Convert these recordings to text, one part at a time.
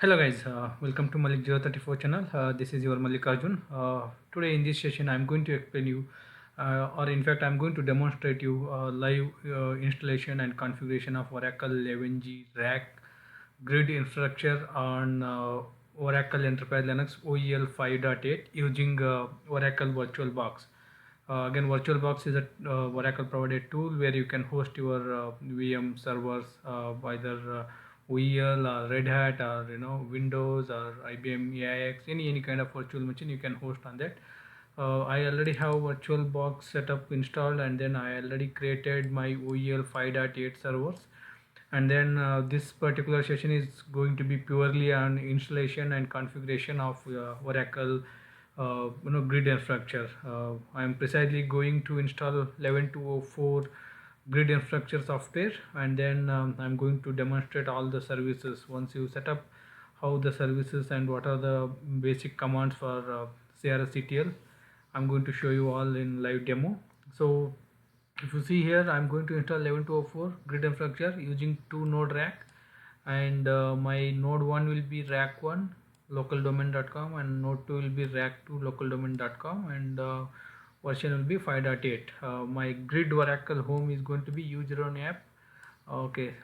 Hello guys, welcome to Malik 034 channel. This is your Malik Arjun. Today in this session I'm going to explain you or in fact I'm going to demonstrate you live installation and configuration of Oracle 11g RAC grid infrastructure on Oracle Enterprise Linux OEL 5.8 using Oracle VirtualBox. Again, VirtualBox is a Oracle provided tool where you can host your VM servers, either OEL or Red Hat or Windows or IBM AIX, any kind of virtual machine you can host on that. I already have VirtualBox setup installed, and then I already created my OEL 5.8 servers. And then this particular session is going to be purely on installation and configuration of Oracle grid infrastructure. I am precisely going to install 11.204 grid infrastructure software, and then I'm going to demonstrate all the services. Once you set up how the services and what are the basic commands for CRSCTL, I'm going to show you all in live demo. So if you see here, I'm going to install 11.204 grid infrastructure using two node rack, and my node 1 will be rac1 localdomain.com and node 2 will be rac2 localdomain.com, and version will be 5.8. My grid Oracle home is going to be user on app. Okay,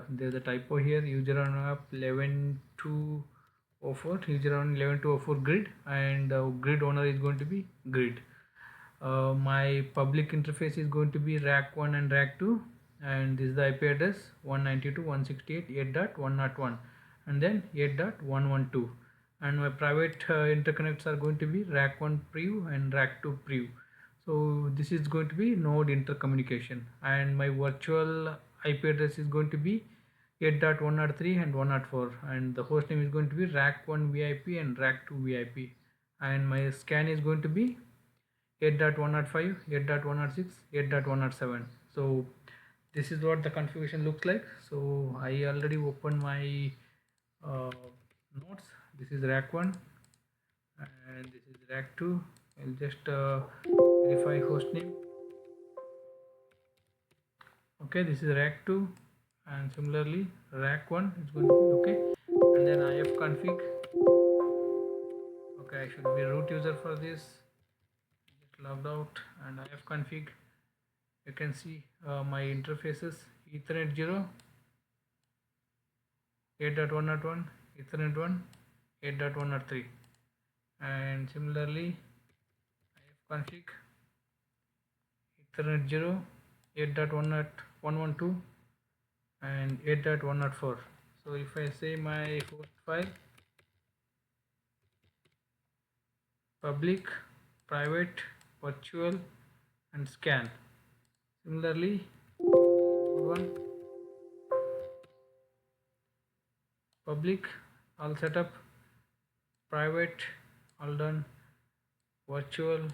there's a typo here. User on app 11.204, user on 11.204 grid, and grid owner is going to be grid. My public interface is going to be rac1 and rac2, and this is the IP address 192.168.8.101 and then 8.112, and my private interconnects are going to be rac1 preview and rac2 preview. So this is going to be node intercommunication, and my virtual IP address is going to be 8.103 and 104, and the host name is going to be rac1 VIP and rac2 VIP, and my scan is going to be 8.105, 8.106, 8.107. So this is what the configuration looks like. So I already opened my nodes. This is rac1 and this is rac2. I'll just verify host name. Okay, this is rac2, and similarly rac1 is going to be okay, and then ifconfig. Okay, I should be root user for this. Just logged out, and ifconfig. You can see my interfaces: Ethernet 0, 8.101, Ethernet 1, 8.103, and similarly ifconfig Ethernet 0, 8.112 and 8.104. So if I say my host file, public, private, virtual and scan. Similarly, one public all set up, private all done, virtual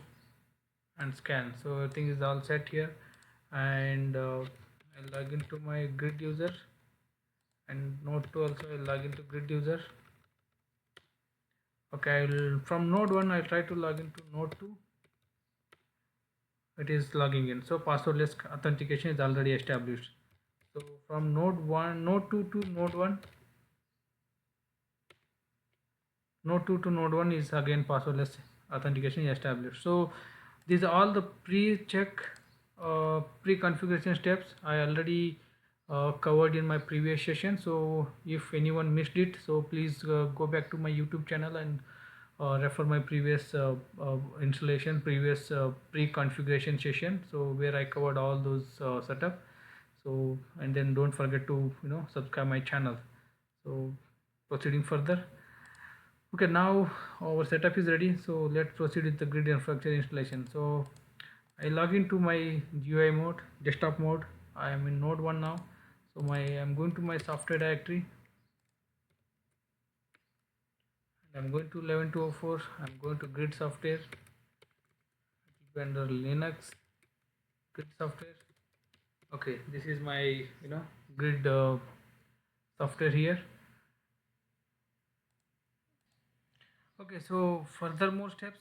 and scan. So everything is all set here, and I'll log into my grid user, and node 2 also I'll log into grid user. Okay, from node 1 I'll try to log into node 2. It is logging in, so passwordless authentication is already established. So from node 2 to node 1, node 2 to node 1 is again passwordless authentication is established. So these are all the pre-check pre-configuration steps I already covered in my previous session. So if anyone missed it, so please go back to my YouTube channel and refer my previous installation, previous pre-configuration session, so where I covered all those setup. So, and then don't forget to subscribe my channel. So proceeding further. Okay, now our setup is ready, so let's proceed with the grid infrastructure installation. So I log into my GUI mode, desktop mode. I am in node 1 now. So I'm going to my software directory, and I'm going to 11.204. I'm going to grid software. It will be under Linux grid software. Okay, this is my grid software here. Okay, so further more steps,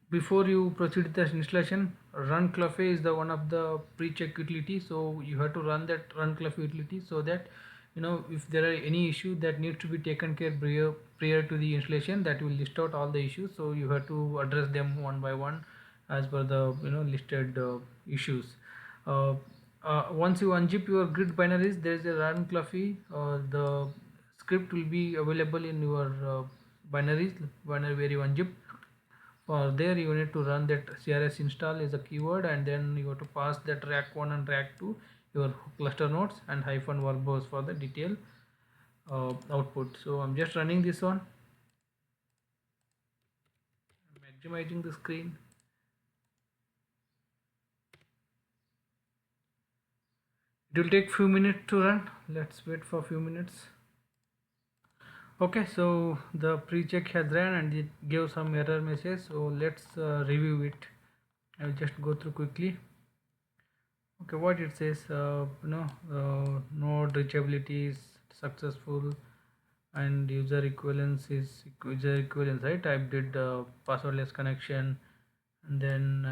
before you proceed with the installation, runcluvfy is the one of the pre-check utility. So you have to run that runcluvfy utility so that if there are any issue that needs to be taken care prior to the installation, that will list out all the issues, so you have to address them one by one as per the listed issues. uh, Once you unzip your grid binaries, there is a runcluvfy. The script will be available in your binaries binary where you unzip. For there you need to run that crs install is a keyword, and then you have to pass that rac1 and rac2 your cluster nodes and hyphen verbose for the detail output. So I'm just running this one, maximizing the screen. It will take few minutes to run. Let's wait for a few minutes. Okay, so the pre-check has ran and it gave some error message, so let's review it. I'll just go through quickly. Okay, what it says, node reachability is successful and user equivalence is user equivalence, right? I did passwordless connection, and then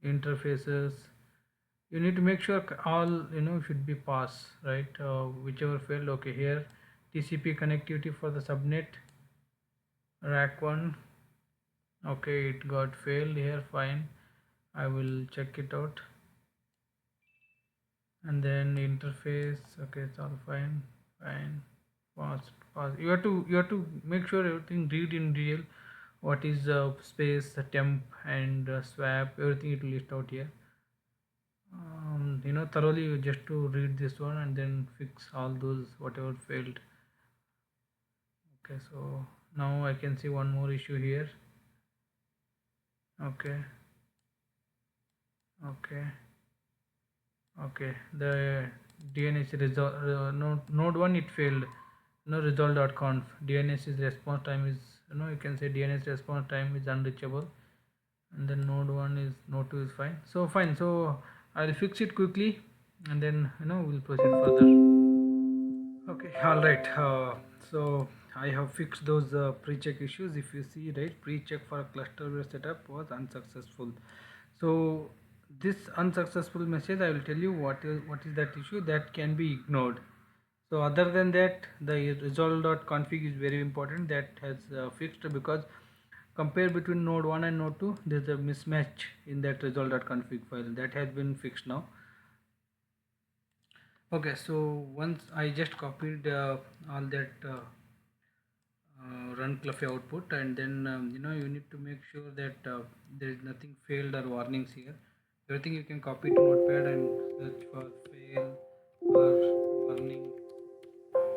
interfaces. You need to make sure all should be pass, right? Whichever failed. Okay, here TCP connectivity for the subnet rac1. Okay, it got failed here. Fine, I will check it out. And then interface. Okay, it's all fine. Fast. You have to make sure everything read in real. What is space, temp, and swap, everything it will list out here. Thoroughly just to read this one and then fix all those whatever failed. Okay, so now I can see one more issue here. Okay, the DNS node 1 it failed. Resolve.conf DNS is response time is, you can say DNS response time is unreachable, and then node 2 is fine. So fine, so I'll fix it quickly and then we'll proceed further. Okay, all right. So I have fixed those pre-check issues. If you see, right, pre-check for a cluster where setup was unsuccessful. So this unsuccessful message, I will tell you what is that issue that can be ignored. So other than that, the resolve.config is very important. That has fixed, because compare between node 1 and node 2, there's a mismatch in that resolve.config file. That has been fixed now. Okay, so once I just copied all that runcluvfy output, and then you need to make sure that there is nothing failed or warnings here. Everything you can copy to notepad and search for fail or warning,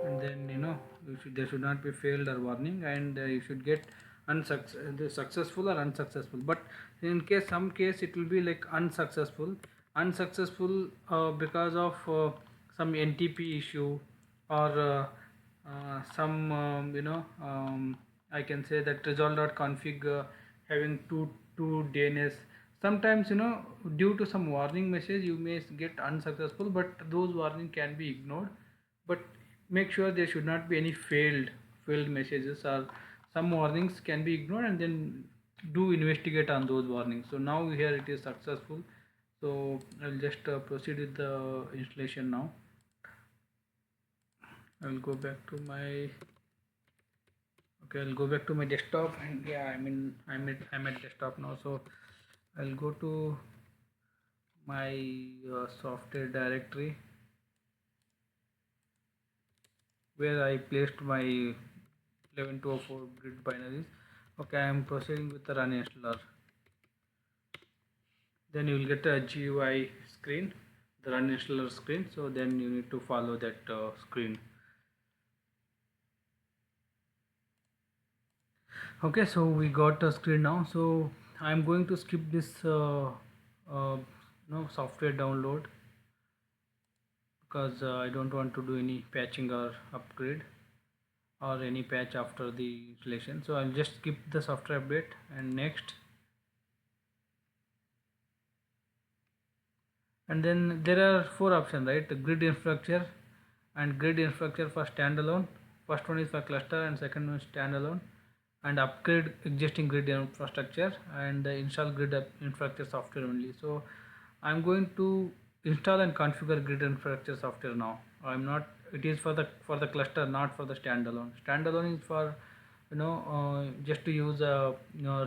and then there should not be failed or warning, and you should get successful or unsuccessful. But in some case it will be like unsuccessful because of some NTP issue, or some I can say that resolve.config having two DNS. Sometimes due to some warning message you may get unsuccessful, but those warning can be ignored. But make sure there should not be any failed messages, or some warnings can be ignored, and then do investigate on those warnings. So now here it is successful, so I'll just proceed with the installation now. I will go back to my desktop, and yeah, I'm at desktop now. So I'll go to my software directory where I placed my 11.204 grid binaries. Okay, I am proceeding with the run installer. Then you will get a GUI screen, the run installer screen. So then you need to follow that screen. Okay, so we got a screen now. So I'm going to skip this software download, because I don't want to do any patching or upgrade or any patch after the installation. So I'll just skip the software update and next. And then there are four options, right? The grid infrastructure and grid infrastructure for standalone. First one is for cluster and second one is standalone, and upgrade existing grid infrastructure, and the install grid infrastructure software only. So I'm going to install and configure grid infrastructure software now. I'm not. It is for the cluster, not for the standalone. Standalone is for just to use a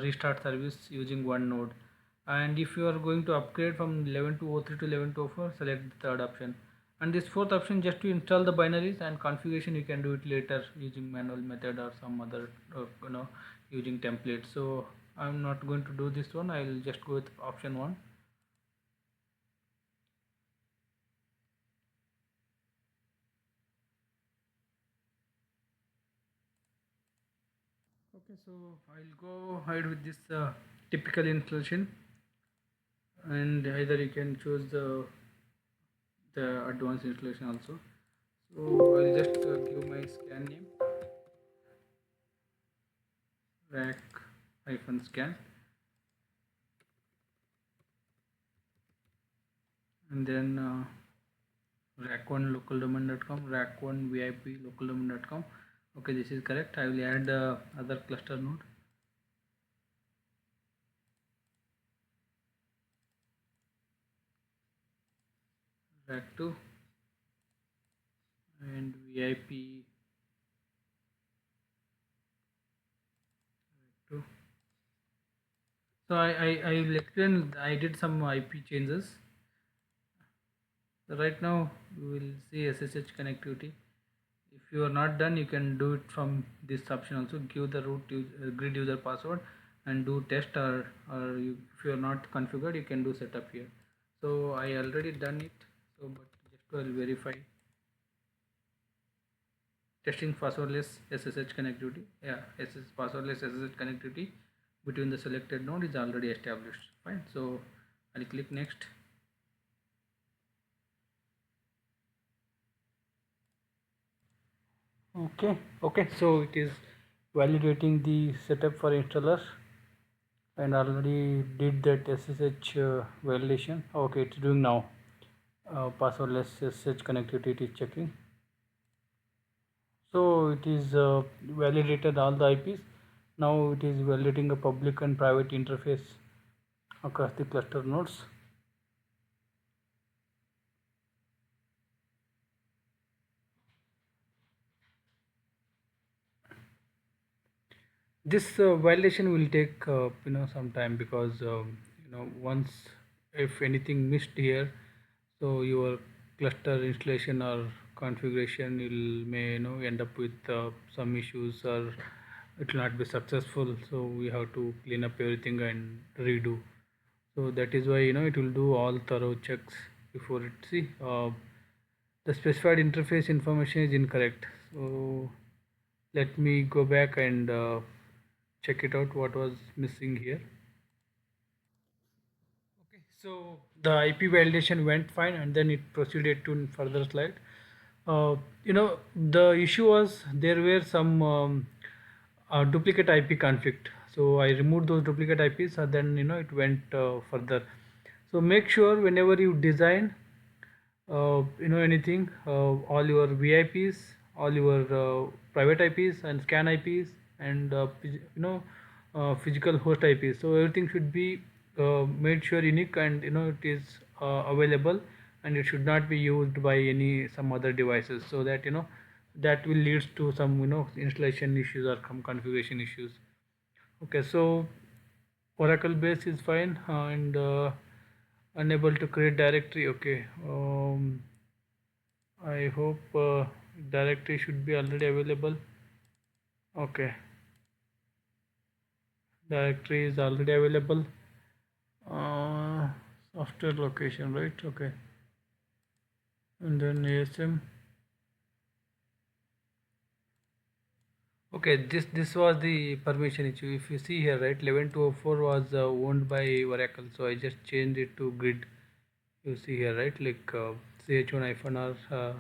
restart service using one node. And if you are going to upgrade from 11 to 03 to 11 to 04, select the third option. And this fourth option, just to install the binaries and configuration, you can do it later using manual method or some other using templates. So I'm not going to do this one. I'll just go with option one. Okay, so I'll go ahead with this typical installation, and either you can choose the advanced installation also. So I'll just give my scan name rac-scan, and then rac1 localdomain.com, rac1 VIP localdomain.com. Okay, this is correct. I will add the other cluster node, rac2 and VIP 2. So I will explain. I did some IP changes. So right now you will see SSH connectivity. If you are not done, you can do it from this option also. Give the grid user password and do test, or if you are not configured, you can do setup here. So I already done it. So but just to verify, testing passwordless SSH connectivity. Yeah, passwordless SSH connectivity between the selected node is already established. Fine. So I'll click next. Okay, so it is validating the setup for installer, and already did that SSH validation. Okay, it's doing now. Passwordless SSH connectivity it is checking. So it is validated all the IPs. Now it is validating a public and private interface across the cluster nodes. This validation will take some time, because once if anything missed here, so your cluster installation or configuration will may end up with some issues, or it will not be successful. So we have to clean up everything and redo. So that is why it will do all thorough checks before it. See, the specified interface information is incorrect. So let me go back and check it out what was missing here. Okay, so the IP validation went fine, and then it proceeded to further slide. The issue was there were some duplicate IP conflict. So I removed those duplicate IPs, and then it went further. So make sure whenever you design anything, all your VIPs, all your private IPs and scan IPs, and physical host IPs, so everything should be made sure unique, and it is available, and it should not be used by some other devices, so that that will lead to some installation issues or some configuration issues. Okay, so Oracle base is fine, and unable to create directory. Okay, I hope directory should be already available. Okay, directory is already available. Software location, right? Okay, and then ASM. Okay, this was the permission issue. If you see here, right, 11.204 was owned by Oracle, so I just changed it to grid. You see here, right, like ch1-r,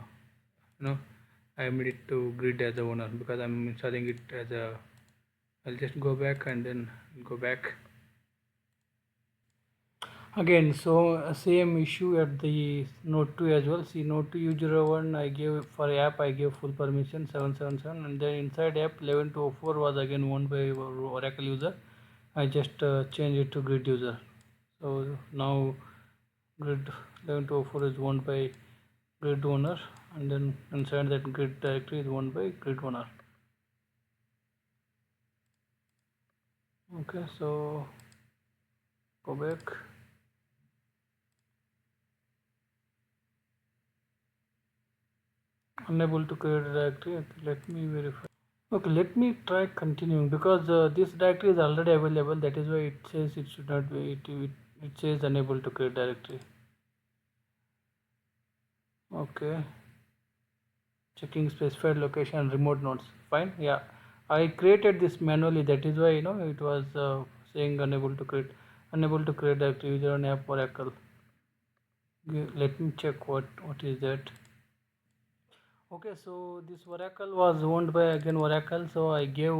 I made it to grid as a owner, because I'm installing it as a. I'll just go back and then go back again. So same issue at the node 2 as well. See, node 2 u01, I gave for app, I gave full permission 777, and then inside app 11.204 was again owned by Oracle user. I just changed it to grid user. So now grid 11.204 is owned by grid owner. and then inside that grid directory is owned by grid owner. Okay, so go back. Unable to create a directory. Okay, let me verify. Okay, let me try continuing because this directory is already available. That is why it says it should not be. It says unable to create directory. Okay, checking specified location remote nodes. Fine. Yeah, I created this manually. That is why it was saying unable to create directory user on app Oracle. Let me check what is that. Okay, so this Oracle was owned by again Oracle, so I gave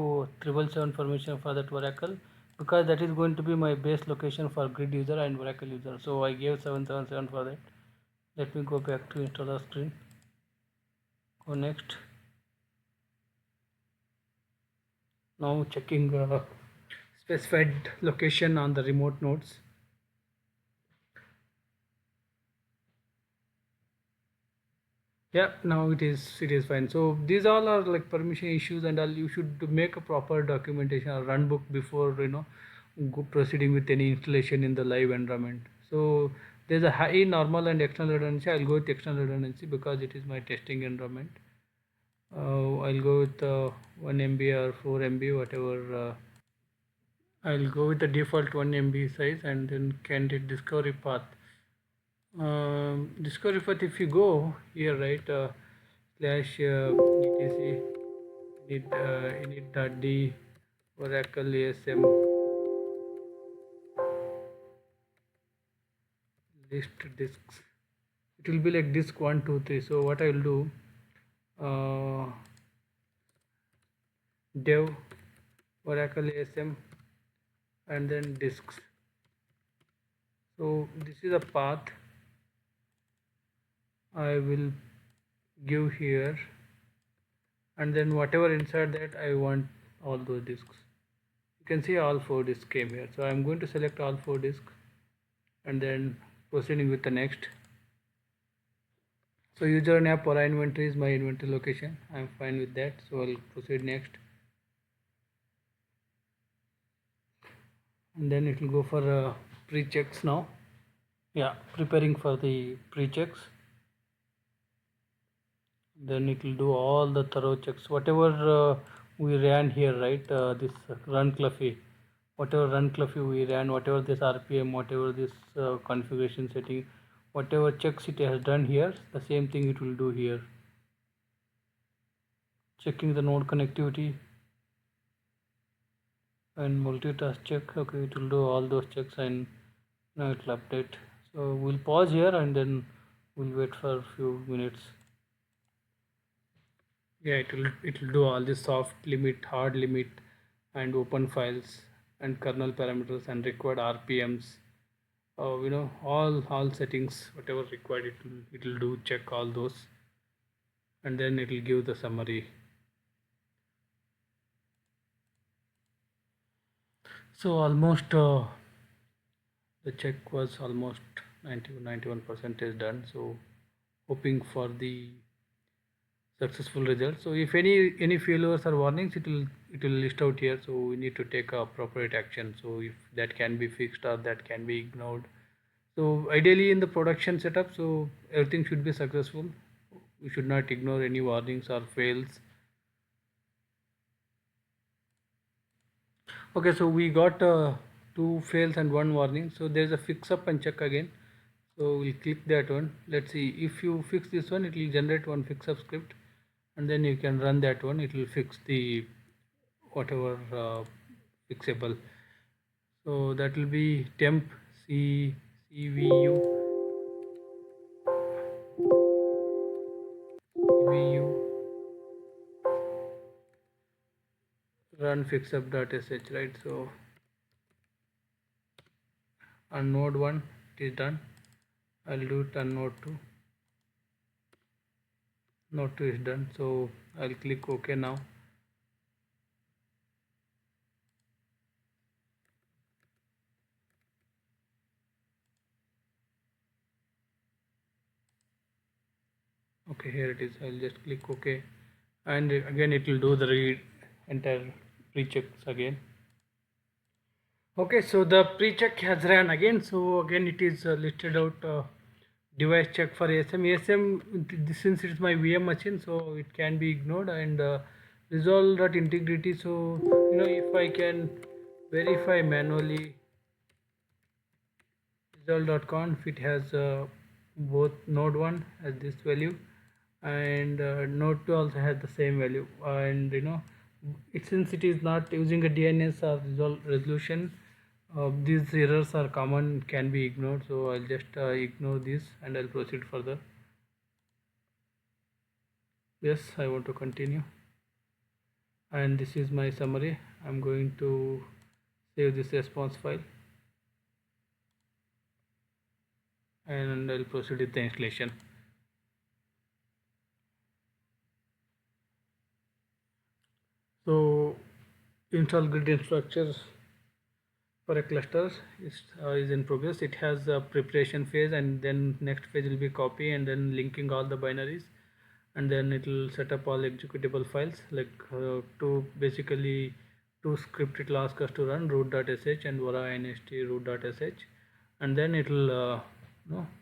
777 permission for that Oracle because that is going to be my base location for grid user and Oracle user. So I gave 777 for that. Let me go back to installer screen. Go next. Now checking specified location on the remote nodes. Yeah, now it is fine. So these all are like permission issues and all. You should make a proper documentation or run book before proceeding with any installation in the live environment. So there's a high normal and external redundancy. I'll go with external redundancy because it is my testing environment. I'll go with 1 MB or 4 MB, whatever. I'll go with the default 1 MB size and then candidate discovery path. Discovery path, if you go here, right, slash etc init.d oracle asm list disks. It will be like disk 1 2 3. So what I will do, uh, dev oracle asm and then disks. So this is a path I will give here, and then whatever inside that I want all those disks. You can see all 4 disks came here. So I'm going to select all 4 disks and then proceeding with the next. So user and app para inventory is my inventory location. I'm fine with that. So I'll proceed next. And then it will go for pre-checks now. Yeah, preparing for the pre-checks. Then it will do all the thorough checks. Whatever we ran here, right? This runcluvfy. Whatever runcluvfy we ran, whatever this RPM, whatever this configuration setting, whatever checks it has done here, the same thing it will do here. Checking the node connectivity and multitask check. Okay, it will do all those checks and now it will update. So we'll pause here and then we'll wait for a few minutes. Yeah, it will do all this soft limit, hard limit, and open files and kernel parameters and required RPMs. All settings, whatever required, it will do check all those, and then it will give the summary. So almost the check was almost 91% is done. So hoping for the successful result. So if any failures or warnings, it will list out here. So we need to take appropriate action. So if that can be fixed or that can be ignored. So ideally in the production setup, so everything should be successful. We should not ignore any warnings or fails. Okay, so we got 2 fails and 1 warning. So there's a fix up and check again. So we'll click that one. Let's see, if you fix this one, it will generate one fix up script, and then you can run that one. It will fix the whatever fixable. So that will be temp cvu run fixup.sh, right? So on node 1 it is done. I'll do it on node 2. Node 2 is done. So I'll click OK now. Okay, okay, here it is. I'll just click OK, and again it will do the entire pre-checks again. Okay, so the pre-check has ran again. So again it is listed out device check for ASM. ASM, since it's my VM machine, so it can be ignored, and resolve.integrity. So if I can verify manually result.conf, it has both node 1 has this value, and node 2 also has the same value, and since it is not using a DNS or resolution, these errors are common, can be ignored. So I'll just ignore this and I'll proceed further. Yes, I want to continue, and this is my summary. I'm going to save this response file and I'll proceed with the installation. So install grid infrastructure for a cluster is in progress. It has a preparation phase, and then next phase will be copy and then linking all the binaries, and then it will set up all executable files, like two script it will ask us to run: root.sh and rac root.sh, and then it will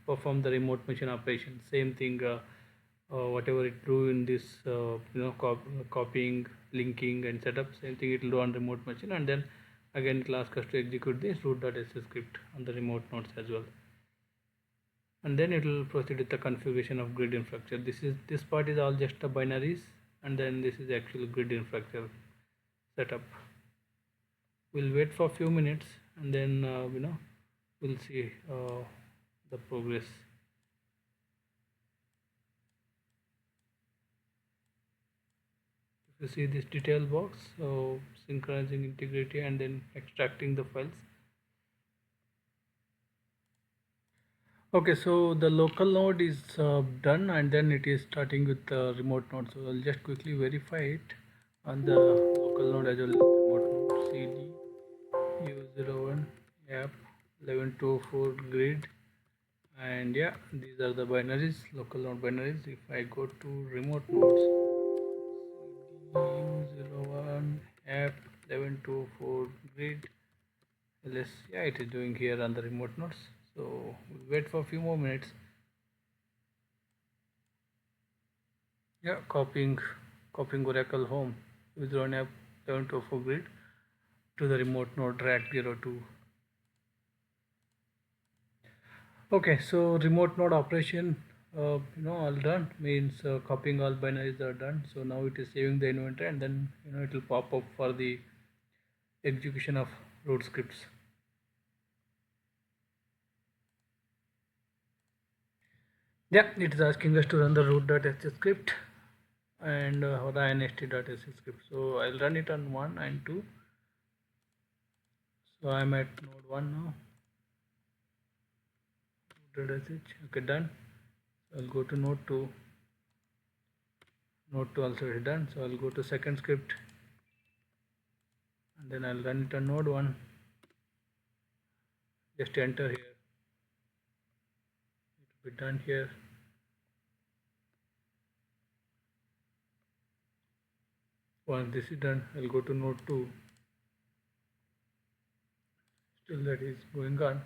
perform the remote machine operation. Same thing, whatever it do in this copying, linking and setup, same thing it will do on remote machine, and then again it will ask us to execute this root.sh script on the remote nodes as well, and then it will proceed with the configuration of grid infrastructure. This part is all just the binaries, and then this is actual grid infrastructure setup. We'll wait for a few minutes, and then we'll see the progress. If you see this detail box, so synchronizing integrity and then extracting the files. Okay, so the local node is done, and then it is starting with the remote node. So I'll just quickly verify it on the local node as well as remote node. CD U01 app 1124 grid, and yeah, these are the binaries, local node binaries. If I go to remote nodes, CD U01 app 1124 grid ls, yeah, it is doing here on the remote nodes. So we'll wait for a few more minutes. Yeah, copying Oracle home with run app 724 grid to the remote node rac-02. Okay, so remote node operation all done, means copying all binaries are done. So now it is saving the inventory, and then it will pop up for the execution of root scripts. Yeah, it is asking us to run the root.sh script and the inst.sh script. So I'll run it on 1 and 2. So I'm at node 1 now. Root.sh, okay, done. So I'll go to node 2. Node 2 also is done. So I'll go to second script, and then I'll run it on node 1. Just enter here. It will be done here. Once this is done, I'll go to node 2. Still that is going on.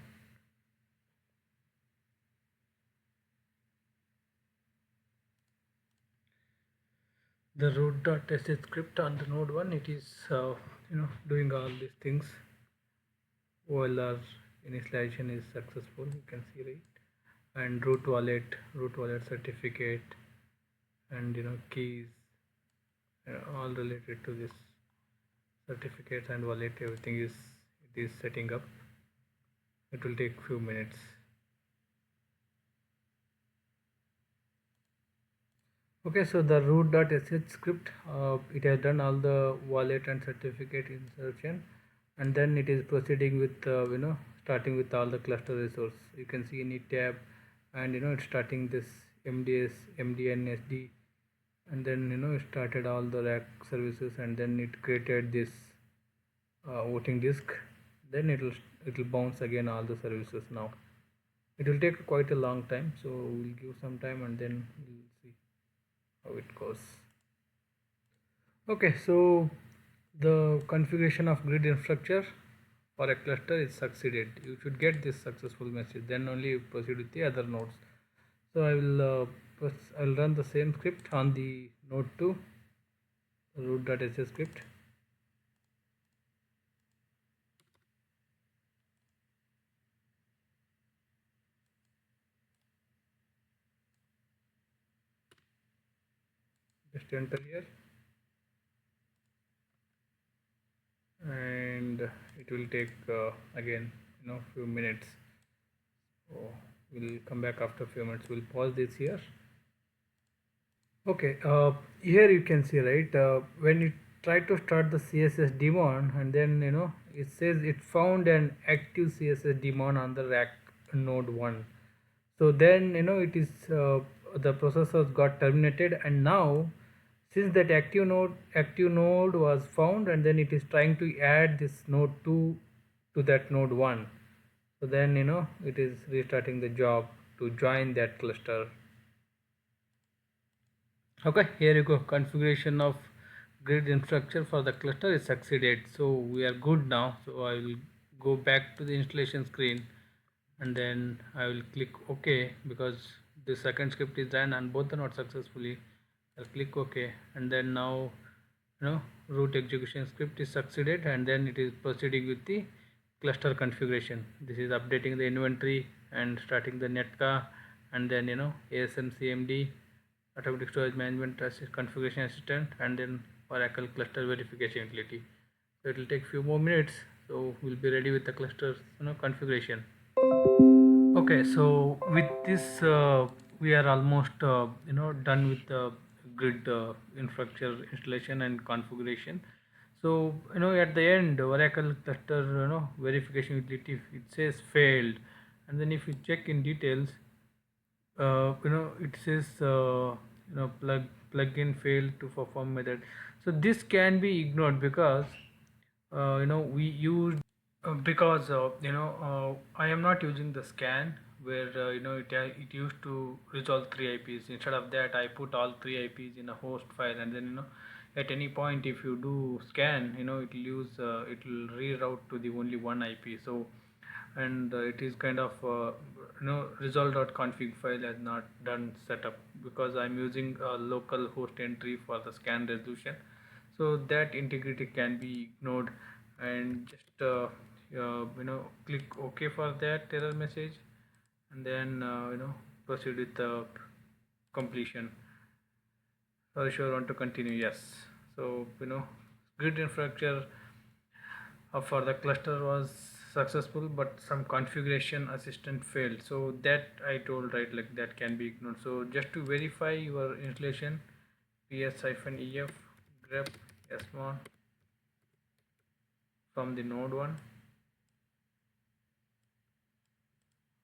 The root.sh script on the node 1, it is doing all these things. OLR initialization is successful, you can see, right? And root wallet certificate, and keys, all related to this certificates and wallet, everything is setting up. It will take few minutes. Okay, so the root.sh script, it has done all the wallet and certificate insertion, and then it is proceeding with starting with all the cluster resource. You can see in it tab, and it's starting this MDS, MDNSD, and then it started all the rack services, and then it created this voting disk. Then it will bounce again all the services. Now it will take quite a long time, so we'll give some time and then we'll see. how it goes. Okay, so the configuration of grid infrastructure for a cluster is succeeded. You should get this successful message, then only you proceed with the other nodes. So I will run the same script on the node 2 root.sh script. Just enter here, and it will take again few minutes. So we'll come back after a few minutes. We'll pause this here. Okay, here you can see, right, when you try to start the CSS daemon, and then it says it found an active CSS daemon on the rack node 1. So then it is the processors got terminated, and now since that active node was found, and then it is trying to add this node 2 to that node 1. So then it is restarting the job to join that cluster. Okay, here you go. Configuration of grid infrastructure for the cluster is succeeded. So we are good now. So I will go back to the installation screen, and then I will click OK, because the second script is ran and both are not successfully. I'll click OK, and then now root execution script is succeeded, and then it is proceeding with the cluster configuration. This is updating the inventory and starting the netka, and then ASM CMD, automatic storage management configuration assistant, and then Oracle cluster verification utility. So it will take few more minutes, so we'll be ready with the cluster configuration. Okay, so with this we are almost done with the grid infrastructure installation and configuration. So at the end, Oracle cluster verification utility, it says failed, and then if you check in details, it says plugin failed to perform method. So this can be ignored because we use because I am not using the scan, where it used to resolve 3 IPs. Instead of that, I put all 3 IPs in a host file, and then at any point if you do scan, it will reroute to the only one IP. So, and it is kind of resolve.config file has not done setup, because I'm using a local host entry for the scan resolution. So that integrity can be ignored, and just click OK for that error message, and then proceed with the completion. Sorry, sure, want to continue? Yes. So grid infrastructure for the cluster was successful, but some configuration assistant failed. So that I told, right, like that can be ignored. So just to verify your installation, ps-ef grep smon from the node 1.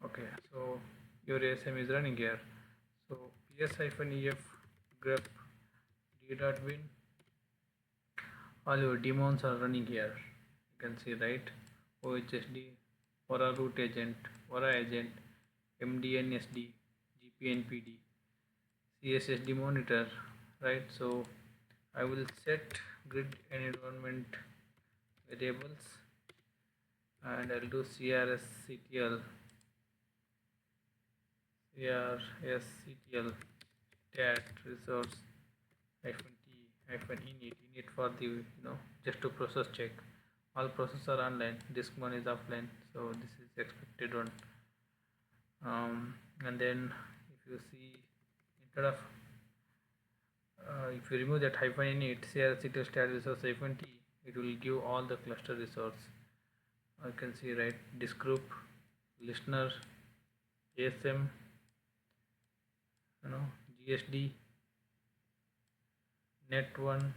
Okay, so your ASM is running here. So ps-ef grep d.win, all your daemons are running here. You can see, right, OHSD, Aura root agent, Aura agent, MDNSD, GPNPD, CSSD monitor, right? So I will set grid environment variables, and I'll do CRSCTL stat resource hyphen t hyphen init for the just to process check. All processes are online, disk 1 is offline, so this is expected one. And then if you see, instead of if you remove that hyphen init, CRSCTL stat resource hyphen t, it will give all the cluster resource. You can see, right, disk group, listener, ASM, GSD, net1,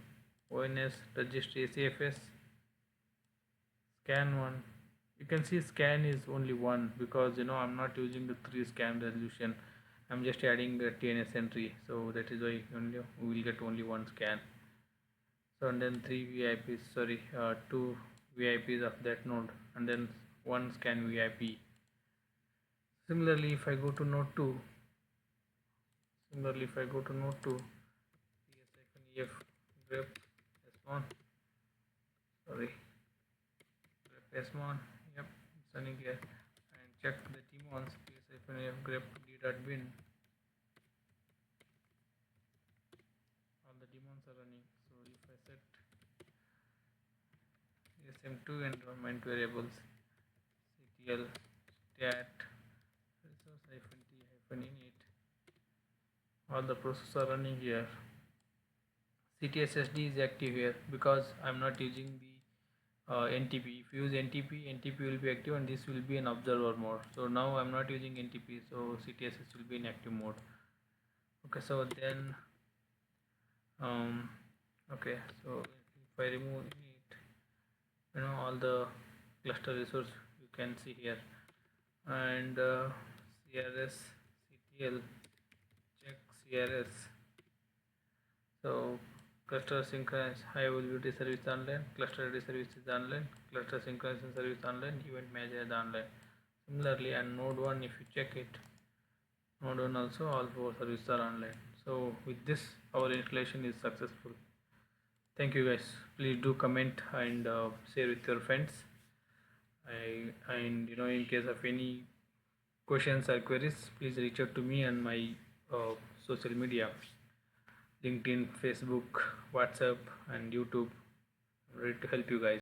ONS, registry, ACFS, scan 1. You can see scan is only 1, because I'm not using the 3 scan resolution. I'm just adding the TNS entry, so that is why we will get only 1 scan. So, and then 3 VIPs, sorry, 2 VIPs of that node, and then 1 scan VIP. Similarly, if I go to node 2, df grep s1, sorry, grep s1, yep, it's running here. And check the daemons, ps-f grep d.bin, all the daemons are running. So if I set sm2 environment variables ctl stat resource -t -init, all the processes are running here. ctssd is active here because I'm not using the NTP. If you use NTP, NTP will be active and this will be an observer mode. So now I'm not using NTP, so CTSS will be in active mode. Okay, so then okay, so if I remove it, all the cluster resource you can see here, and CRS CTL check CRS. So cluster synchronous high availability service online, cluster ready service is online, cluster synchronization service online, event manager is online. Similarly, and node 1, if you check it, node 1 also all 4 services are online. So with this our installation is successful. Thank you guys. Please do comment and share with your friends. And in case of any questions or queries, please reach out to me on my social media, LinkedIn, Facebook, WhatsApp and YouTube. I'm ready to help you guys.